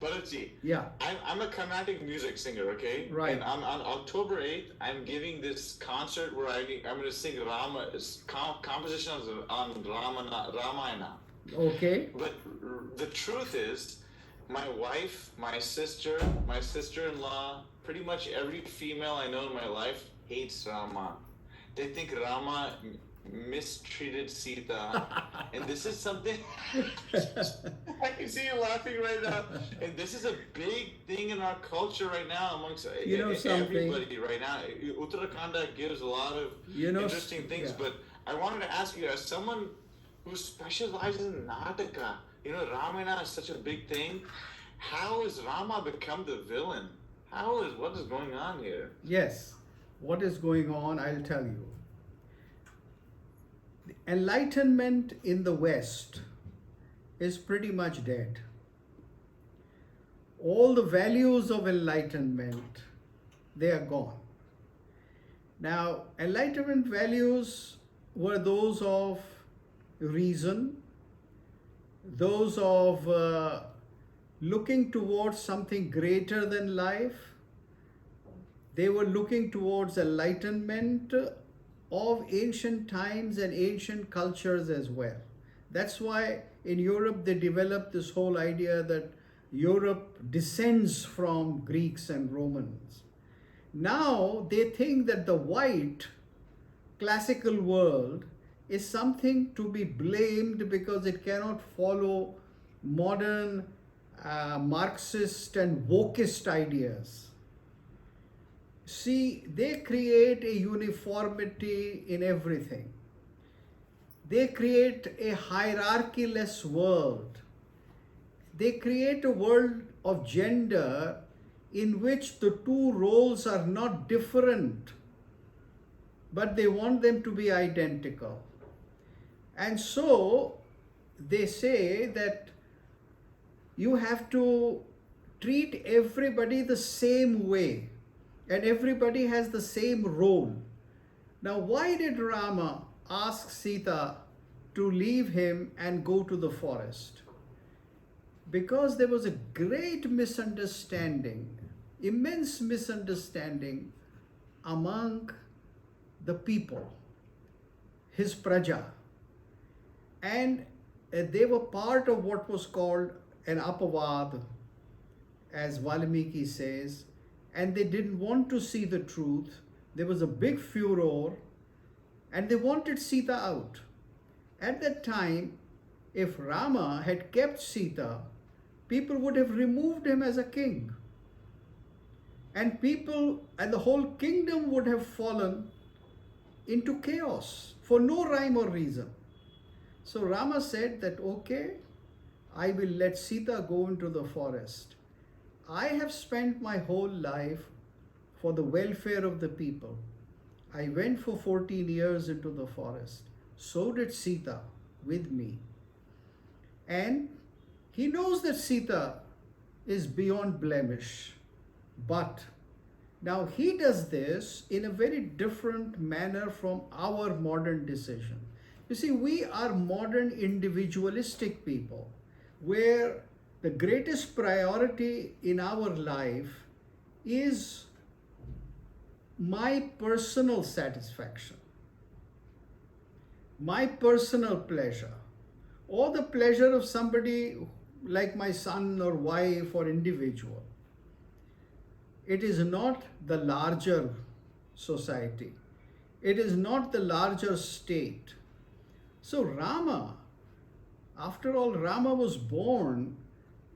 Bharatji, Yeah, I'm a Carnatic music singer, okay? And right. on October 8th, I'm giving this concert where I'm going to sing compositions on Ramayana. Okay. But the truth is, my wife, my sister-in-law, pretty much every female I know in my life hates Rama. They think Rama mistreated Sita, and this is something I can see you laughing right now. And this is a big thing in our culture right now amongst You know something? everybody right now. Uttarakhanda gives a lot of You know, interesting things, yeah. but I wanted to ask you, as someone who specializes in Nataka, Ramayana is such a big thing. How has Rama become the villain? What is going on here? Yes. What is going on? I'll tell you. The enlightenment in the West is pretty much dead. All the values of enlightenment, they are gone. Now, enlightenment values were those of reason, those of looking towards something greater than life. They were looking towards enlightenment of ancient times and ancient cultures as well. That's why in Europe they developed this whole idea that Europe descends from Greeks and Romans. Now they think that the white classical world is something to be blamed because it cannot follow modern Marxist and wokist ideas. See, they create a uniformity in everything. They create a hierarchy-less world. They create a world of gender in which the two roles are not different, but they want them to be identical. And so they say that you have to treat everybody the same way, and everybody has the same role. Now, why did Rama ask Sita to leave him and go to the forest? Because there was a great misunderstanding, immense misunderstanding among the people, his praja. And they were part of what was called an apavad, as Valmiki says, and they didn't want to see the truth. There was a big furor, and they wanted Sita out. At that time, if Rama had kept Sita, people would have removed him as a king. And people and the whole kingdom would have fallen into chaos for no rhyme or reason. So Rama said that, okay, I will let Sita go into the forest. I have spent my whole life for the welfare of the people. I went for 14 years into the forest. So did Sita with me. And he knows that Sita is beyond blemish. But now he does this in a very different manner from our modern decision. You see, we are modern individualistic people where the greatest priority in our life is my personal satisfaction, my personal pleasure, or the pleasure of somebody like my son or wife or individual. It is not the larger society. It is not the larger state. So Rama, after all, Rama was born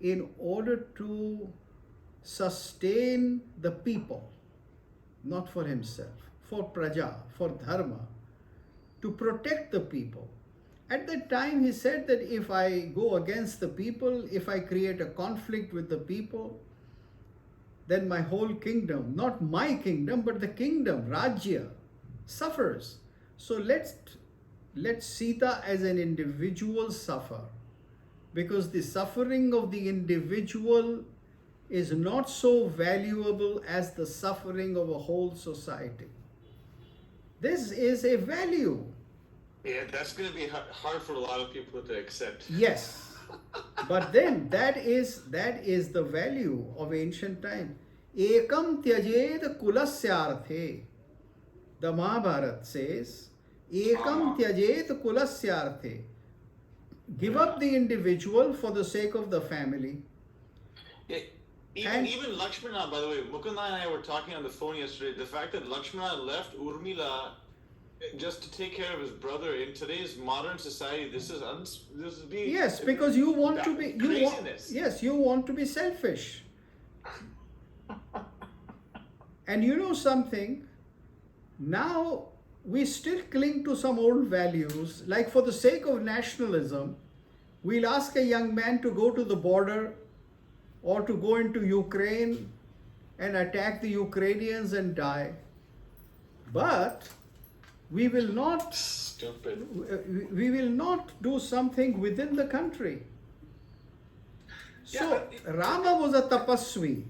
in order to sustain the people, not for himself, for praja, for dharma, to protect the people. At that time, he said that if I go against the people, if I create a conflict with the people, then my whole kingdom, not my kingdom, but the kingdom, Rajya, suffers. So let Sita as an individual suffer, because the suffering of the individual is not so valuable as the suffering of a whole society. This is a value. Yeah, that's going to be hard for a lot of people to accept. Yes. But then that is the value of ancient time. Ekam tyajed kulasyarthe. The Mahabharata says, Ekam tyajed kulasyarthe. Give up the individual for the sake of the family. Yeah, even Lakshmana, by the way, Mukunda and I were talking on the phone yesterday. The fact that Lakshmana left Urmila just to take care of his brother in today's modern society, this is being Yes, because you want to be craziness. you want to be selfish. And you know something? Now we still cling to some old values, like for the sake of nationalism, we'll ask a young man to go to the border or to go into Ukraine and attack the Ukrainians and die. But we will not Stupid. we will not do something within the country. So Rama was a tapasvi.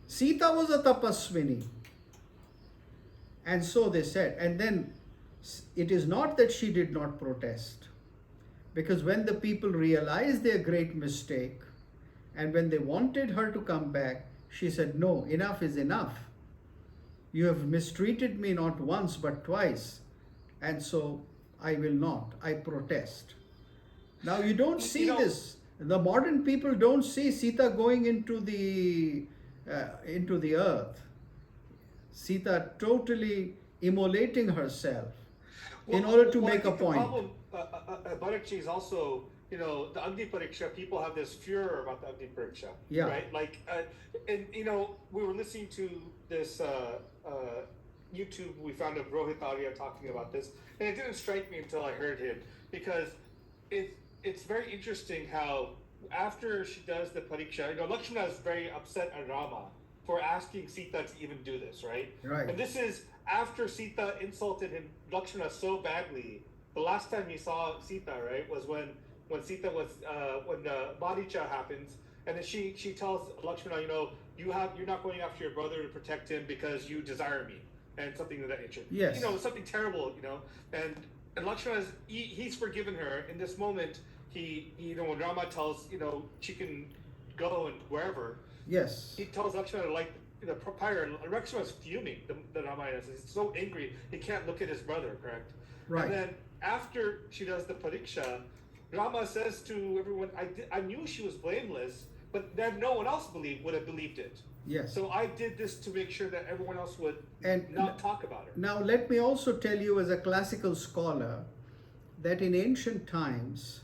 Sita was a tapaswini. And so they said. And then it is not that she did not protest. Because when the people realized their great mistake, and when they wanted her to come back, she said, no, enough is enough. You have mistreated me not once but twice. And so I will not. I protest. Now you don't see this. The modern people don't see Sita going into the earth. Sita totally immolating herself in order to make a point. The problem, Bharatji, is also, the Agni Pariksha, people have this furor about the Agni Pariksha. Yeah. Right? Like, and, we were listening to this YouTube we found of Rohit Arya talking about this, and it didn't strike me until I heard him, because it's very interesting how after she does the Pariksha, Lakshmana is very upset at Rama for asking Sita to even do this, right? Right. And this is after Sita insulted him, Lakshmana, so badly. The last time he saw Sita, right, was when Sita was when the Maricha happens, and then she tells Lakshmana, you're not going after your brother to protect him because you desire me, and something of that nature. Yes. Something terrible, and Lakshmana he's forgiven her in this moment. He when Rama tells she can go and wherever. Yes. He tells Lakshmana the prior, and Lakshmana's fuming. The Ramayana says he's so angry he can't look at his brother. Correct. Right. And then after she does the pariksha, Rama says to everyone, I knew she was blameless, but then no one else would have believed it. Yes. So I did this to make sure that everyone else would not talk about her. Now let me also tell you, as a classical scholar, that in ancient times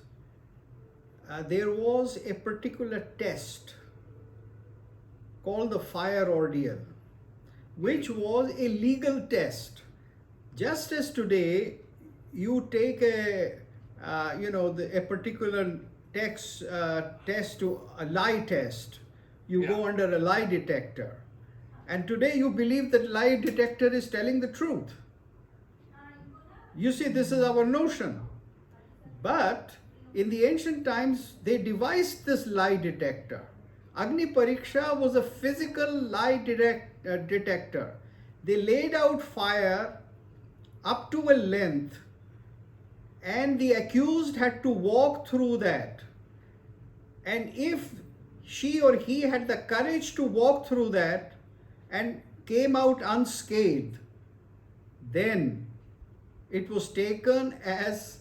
there was a particular test called the fire ordeal, which was a legal test. Just as today, you take a particular test to a lie test. You go under a lie detector, and today you believe that lie detector is telling the truth. You see, this is our notion. But in the ancient times, they devised this lie detector. Agni Pariksha was a physical lie detector. They laid out fire up to a length, and the accused had to walk through that. And if she or he had the courage to walk through that and came out unscathed, then it was taken as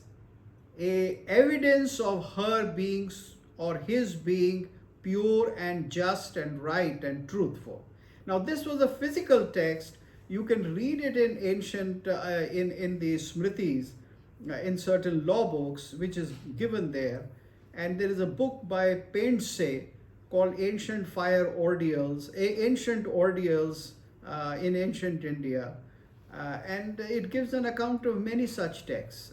a evidence of her being or his being pure and just and right and truthful. Now this was a physical text. You can read it in ancient, in the Smritis, in certain law books, which is given there. And there is a book by Paintsay called Ancient Fire Ordeals, Ancient Ordeals in Ancient India. And it gives an account of many such tests.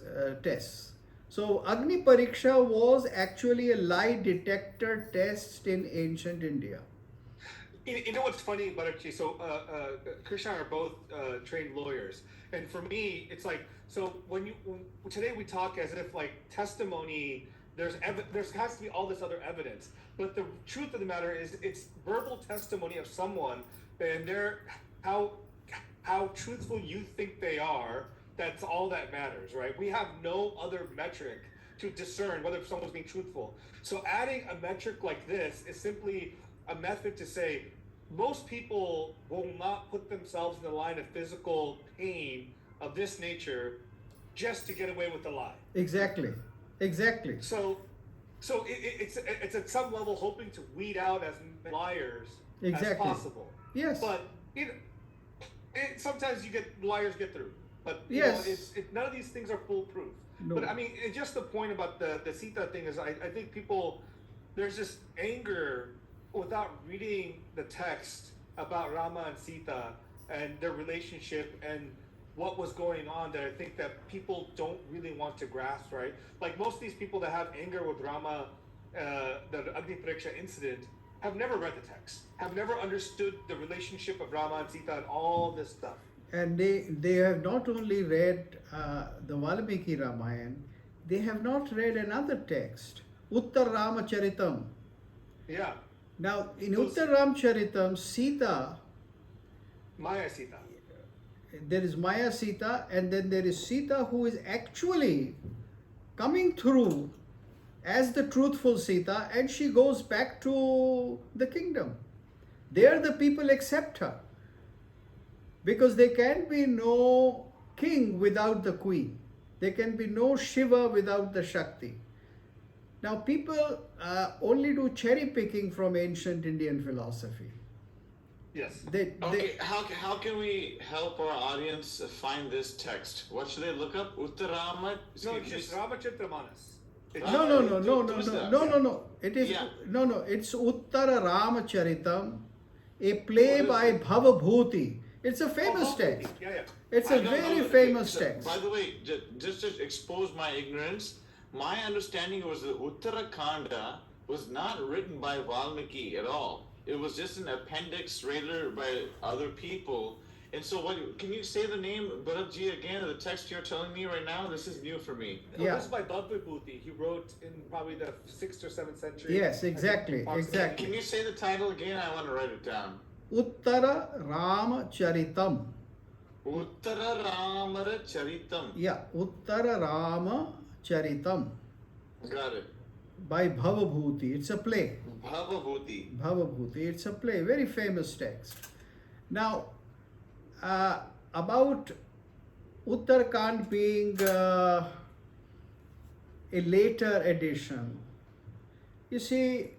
So Agni Pariksha was actually a lie detector test in ancient India. You know what's funny, Bharatji? So Krishna and I are both trained lawyers, and for me, it's like, so when today we talk as if like testimony, there has to be all this other evidence, but the truth of the matter is it's verbal testimony of someone, and how truthful you think they are. That's all that matters, right? We have no other metric to discern whether someone's being truthful. So adding a metric like this is simply a method to say most people will not put themselves in the line of physical pain of this nature just to get away with the lie. Exactly. Exactly. So it's at some level hoping to weed out as many liars as Exactly. possible. Yes. But sometimes liars get through. But Yes. none of these things are foolproof. No. But I mean, just the point about the Sita thing is, I think people, there's this anger without reading the text about Rama and Sita and their relationship and what was going on, that I think that people don't really want to grasp, right? Like most of these people that have anger with Rama, the Agni Pariksha incident, have never read the text, have never understood the relationship of Rama and Sita and all this stuff. And they have not only read the Valmiki Ramayana, they have not read another text, Uttar Ramacharitam. Yeah. Now, in Uttar Ramacharitam, Sita, Maya Sita. there is Maya Sita, and then there is Sita who is actually coming through as the truthful Sita, and she goes back to the kingdom. There the people accept her, because there can be no king without the queen. There can be no Shiva without the Shakti. Now people only do cherry picking from ancient Indian philosophy. Yes. Okay, how can we help our audience find this text? What should they look up? Uttarama? No, it's just Ramacharita-manas. No. It is It's Uttara Ramacharitam, a play by Bhavabhuti. It's a famous text. Yeah. It's a very famous text. By the way, just to expose my ignorance, my understanding was that Uttarakanda was not written by Valmiki at all. It was just an appendix written by other people. And so, can you say the name, Bharatji, again, of the text you're telling me right now? This is new for me. Yeah. This is by Bhavabhuti. He wrote in probably the 6th or 7th century. Yes, exactly. Can you say the title again? I want to write it down. Uttara Ramacharitam. Uttara Ramara Charitam. Yeah, Uttara Ramacharitam Got it. by Bhavabhuti. It's a play. Bhavabhuti. It's a play, very famous text. Now, about Uttarakhand being a later edition, you see,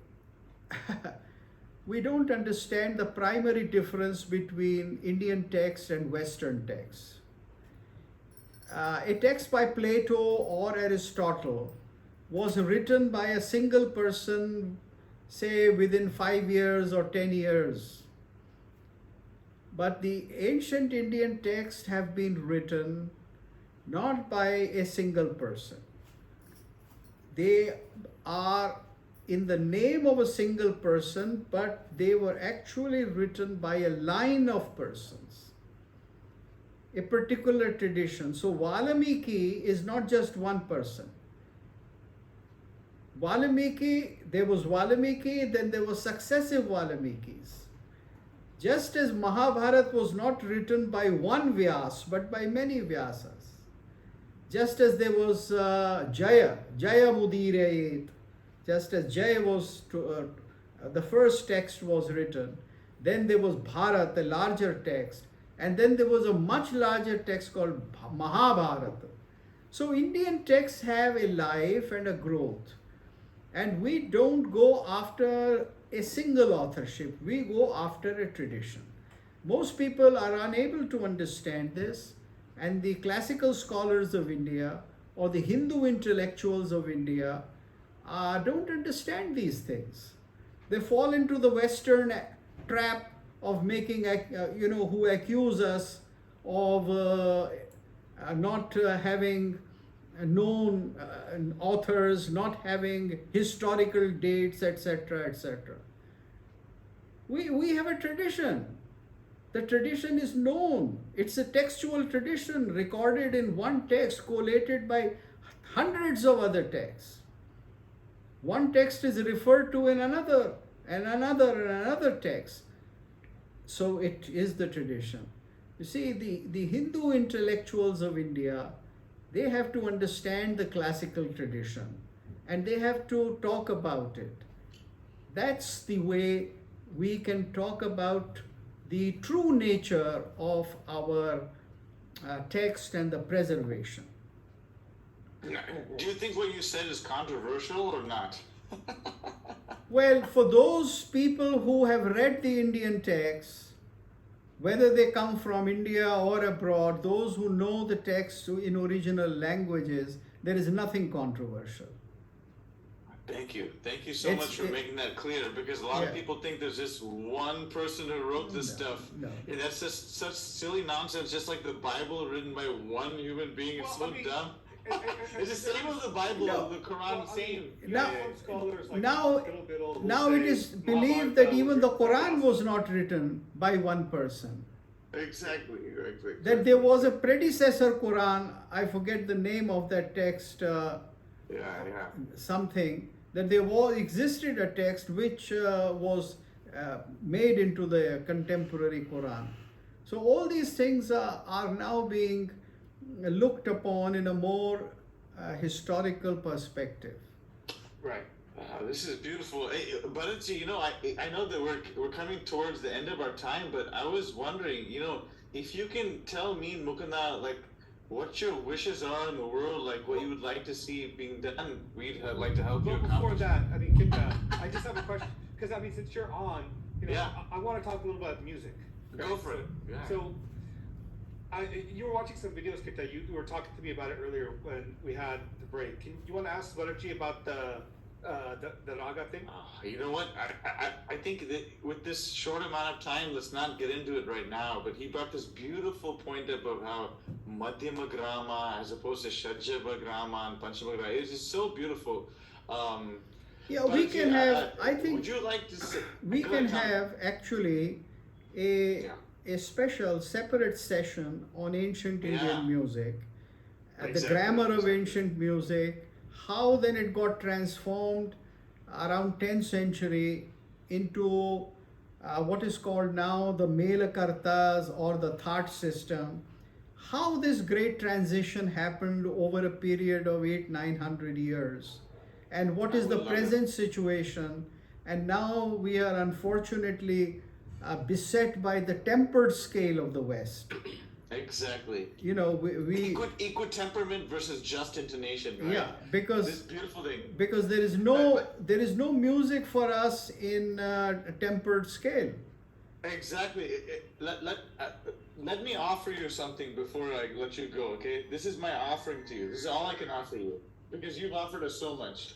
we don't understand the primary difference between Indian text and Western text. A text by Plato or Aristotle was written by a single person, say within 5 years or 10 years. But the ancient Indian texts have been written not by a single person. They are in the name of a single person, but they were actually written by a line of persons, a particular tradition. So Valmiki is not just one person. There was Valmiki, then there were successive Valmikis. Just as Mahabharata was not written by one Vyas, but by many Vyasas. Just as there was Jaya Mudirayet, just as Jaya was, the first text was written, then there was Bharat, a larger text, and then there was a much larger text called Mahabharata. So Indian texts have a life and a growth. And we don't go after a single authorship, we go after a tradition. Most people are unable to understand this, and the classical scholars of India or the Hindu intellectuals of India don't understand these things. They fall into the Western trap of making, who accuse us of not having known authors, not having historical dates, etc., etc. We have a tradition. The tradition is known. It's a textual tradition recorded in one text, collated by hundreds of other texts. One text is referred to in another, and another text. So it is the tradition. You see, the Hindu intellectuals of India they have to understand the classical tradition and they have to talk about it. That's the way we can talk about the true nature of our text and the preservation. Do you think what you said is controversial or not? Well, for those people who have read the Indian texts, whether they come from India or abroad, those who know the text in original languages, there is nothing controversial. Thank you. Thank you so much for making that clear, because a lot of people think there's just one person who wrote this stuff. No. And that's just such silly nonsense, just like the Bible written by one human being. It's dumb. It's the same as the Bible, the Quran, same. Now it is believed that even the Quran was not written by one person. Exactly. That there was a predecessor Quran, I forget the name of that text, something, that there existed a text which was made into the contemporary Quran. So all these things are now being looked upon in a more historical perspective. Right. This is beautiful. Hey, Bharatji, I know that we're coming towards the end of our time, but I was wondering, if you can tell me and Mukunda, like, what your wishes are in the world, like what you would like to see being done, we'd like to help you accomplish. Before that, Kim, I just have a question, because since you're on, I want to talk a little about music. Okay? Go for it. Yeah. So, you were watching some videos, Kita. You were talking to me about it earlier when we had the break. You want to ask Bharatji about the raga thing? You know what? I think that with this short amount of time, let's not get into it right now. But he brought this beautiful point up of how Madhyama Grama as opposed to Shadjava Grama and Panchama Grama. It's just so beautiful. We can have. I think. Would you like to say? We can have actually a special separate session on ancient Indian music, the grammar of ancient music, how then it got transformed around 10th century into what is called now the Melakartas or the thought system, how this great transition happened over a period of 800-900 years, and what is the present situation. And now we are unfortunately beset by the tempered scale of the West. Exactly. We equal temperament versus just intonation, right? Yeah, because this beautiful thing. Because there is no music for us in a tempered scale. Exactly. Let me offer you something before I let you go. Okay, this is my offering to you. This is all I can offer you because you've offered us so much.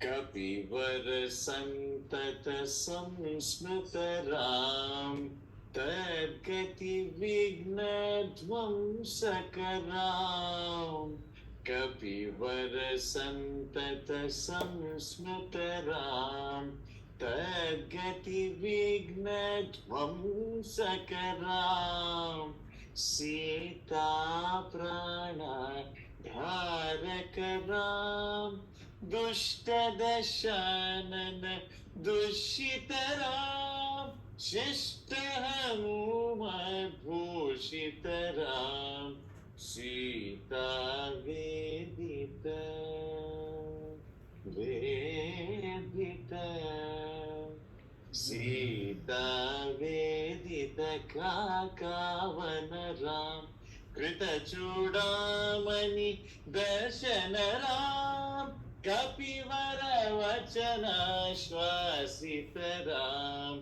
Kapivara santata samsmritaram tadgati vignadvam sakaram. Kapivara santata samsmritaram tadgati vignadvam sakaram. Sita prana dharakaram Dushtadashanana Dushitaram Shishtahamuma Bhushitaram Sita Vedita Sita Vedita Kakavanaram Krita Chudamani Darshanaram Kapivara Vachana Shwasitaram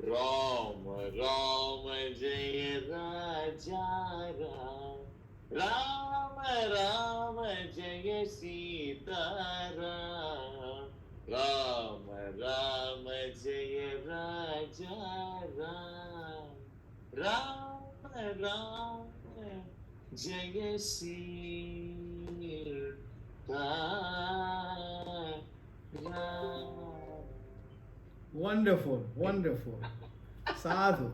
Rama Rama Jaya Raja Rama Rama Jaya Sitaram Rama Rama Jaya Raja Rama Rama Jaya Sitaram. Wonderful. Sadhu.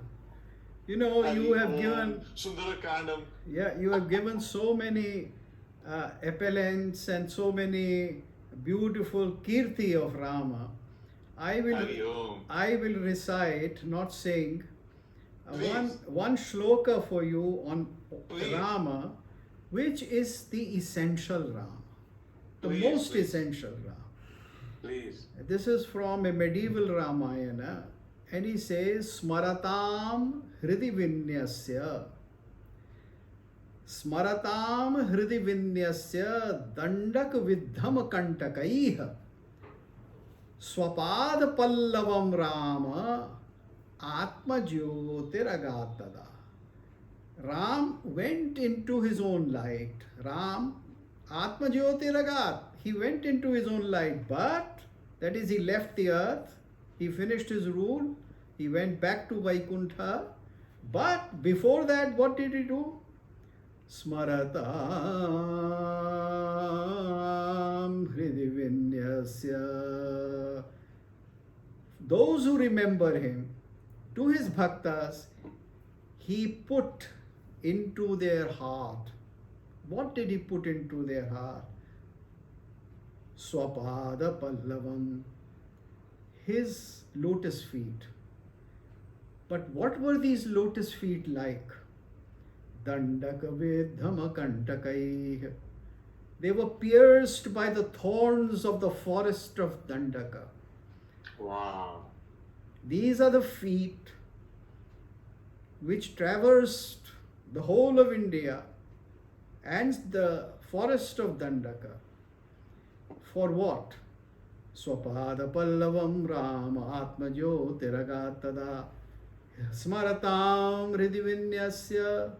You have given Sundarakandam. you have given so many appellants and so many beautiful kirti of Rama. I will recite, not sing, one shloka for you on Rama, which is the essential Ram, the Please, most please. essential Ram. Please. This is from a medieval Ramayana, and he says, Smaratam Hridi Vinyasya. Smaratam Hridi Vinyasya Dandak Vidham Kantakaih Swapad Pallavam Rama Atma Jyotiragatada. Ram went into his own light. Ram Atma Jyotiragat. He went into his own light, but that is, he left the earth, he finished his rule, he went back to Vaikuntha. But before that, what did he do? Smaratam Hridi Vinyasya. Those who remember him, to his bhaktas, he put into their heart. What did he put into their heart? Swapada Pallavam, his lotus feet. But what were these lotus feet like? Dandaka Vidhama Kantakai. They were pierced by the thorns of the forest of Dandaka. Wow. These are the feet which traversed the whole of India and the forest of Dandaka. For what? Swapada Pallavam Rama Atma Jyotiragatada Smaratam Hridi Vinyasya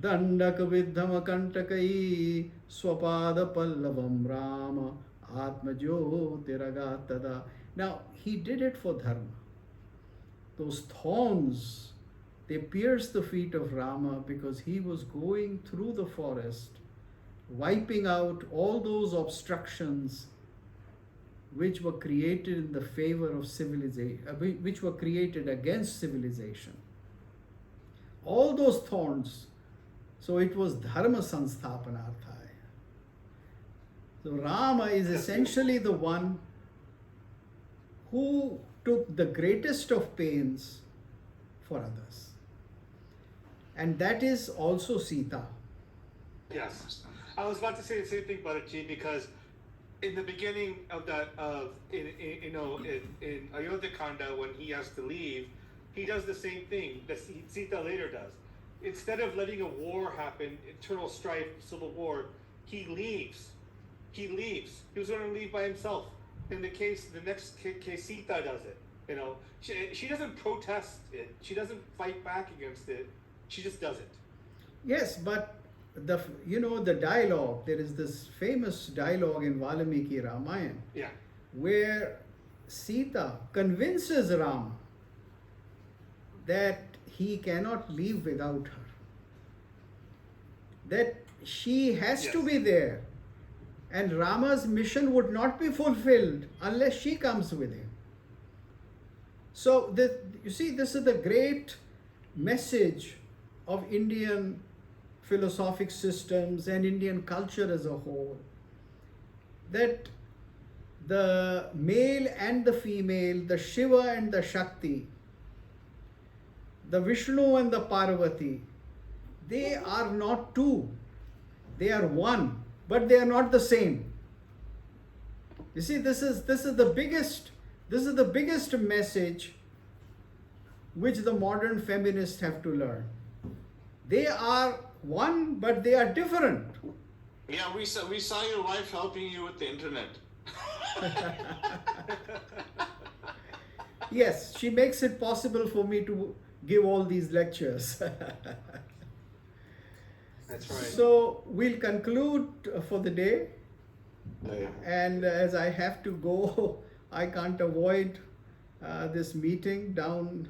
Dandaka Vidhama Kantakai Swapada Pallavam Rama Atma Jyotiragatada. Now, he did it for dharma. Those thorns, they pierced the feet of Rama because he was going through the forest, wiping out all those obstructions which were created in the favor of civilization, which were created against civilization. All those thorns. So it was dharma sansthapanarthaya. So Rama is essentially the one who took the greatest of pains for others. And that is also Sita. Yes. I was about to say the same thing, Bharaji, because in the beginning of that, in Ayodhya Kanda, when he has to leave, he does the same thing that Sita later does. Instead of letting a war happen, internal strife, civil war, he leaves. He leaves. He was going to leave by himself. In the next case, Sita does it. She doesn't protest it. She doesn't fight back against it. She just does it. Yes, but the dialogue, there is this famous dialogue in Valmiki Ramayana, Yeah. where Sita convinces Rama that he cannot leave without her, that she has to be there, and Rama's mission would not be fulfilled unless she comes with him. So you see, this is the great message of Indian philosophic systems and Indian culture as a whole, that the male and the female, the Shiva and the Shakti, the Vishnu and the Parvati, they are not two, they are one, but they are not the same. You see, this is the biggest message which the modern feminists have to learn. They are one, but they are different. Yeah, we saw your wife helping you with the internet. Yes, she makes it possible for me to give all these lectures. That's right. So we'll conclude for the day. Yeah. And as I have to go, I can't avoid this meeting down